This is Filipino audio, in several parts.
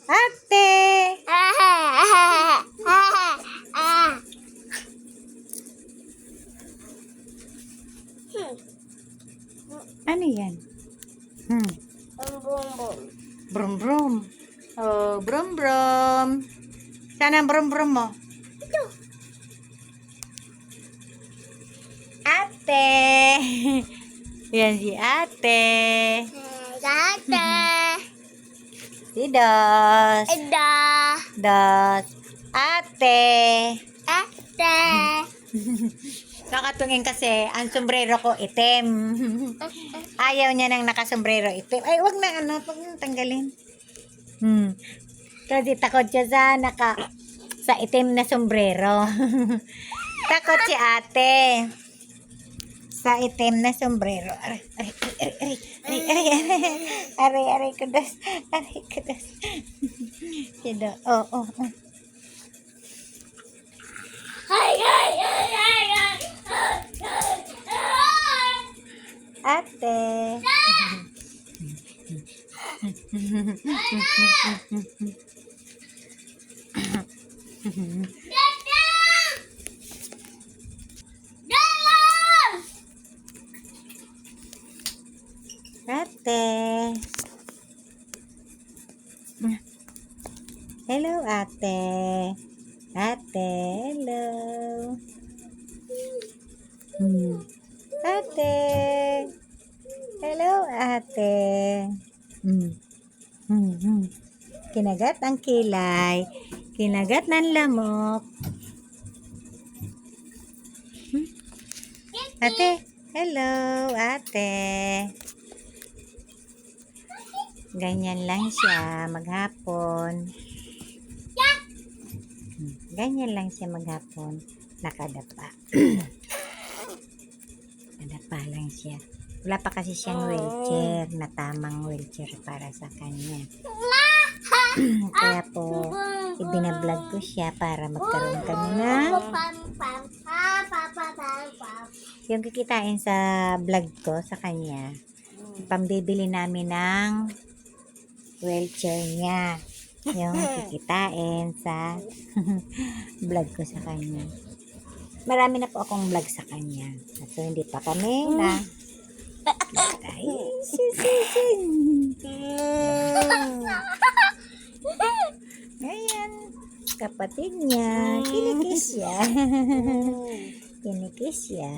Ate! Ano yan? Brum brum. Oh, brum brum. Saan ang brum brum mo? Ate! Yan si ate. Si Dos. Dos. Ate. Nakatungin kasi ang sombrero ko itim. Ayaw niya nang nakasombrero itim. Ay, wag na wag nang tanggalin. Kasi takot siya sa itim na sombrero. Takot si ate sa itim na sombrero. Aray, kudos. Aray, kudos. Sido, oh. Ate. Ate. Hello, ate. Ate, hello. Ate. Hello, ate. Kinagat ang kilay. Kinagat ng lamok. Ate. Hello, ate. Ganyan lang siya maghapon. Ganyan lang siya maghapon. Nakadapa. Nadapa lang siya. Wala pa kasi siyang wheelchair na tamang wheelchair para sa kanya. Kaya po, ibinablog ko siya para magkaroon kami ng yung kikitain sa vlog ko sa kanya. Pambibili namin ng wheelchair niya. Yung kikitain sa vlog ko sa kanya. Marami na po akong vlog sa kanya. So, hindi pa kami na Ayan, kapatid niya. Kinikis siya. Kinikis siya.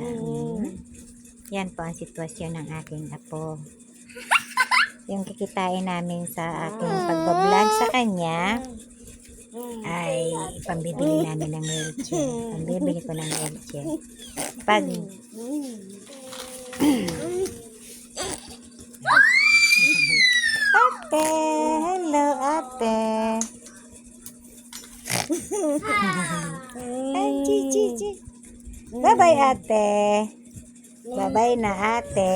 Yan po ang sitwasyon ng aking apo. Yung kikitain namin sa aking pagbablog sa kanya ay pambibili namin ng wheelchair. Pambibili ko ng wheelchair. Pag ate, hello ate. Ay, chi. Bye-bye ate. Bye-bye na ate.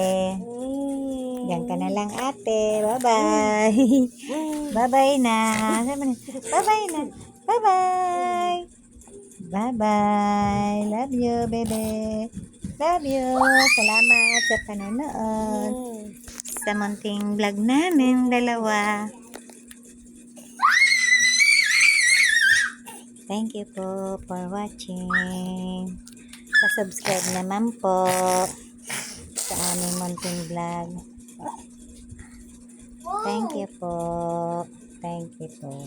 Diyan ka na lang ate. Bye-bye. Bye-bye na. Bye-bye na. Bye-bye. Bye-bye. Love you, baby. Love you. Salamat sa panonood sa munting vlog namin dalawa. Thank you po for watching. Pa-subscribe naman po sa aming munting vlog. Thank you po. Thank you po.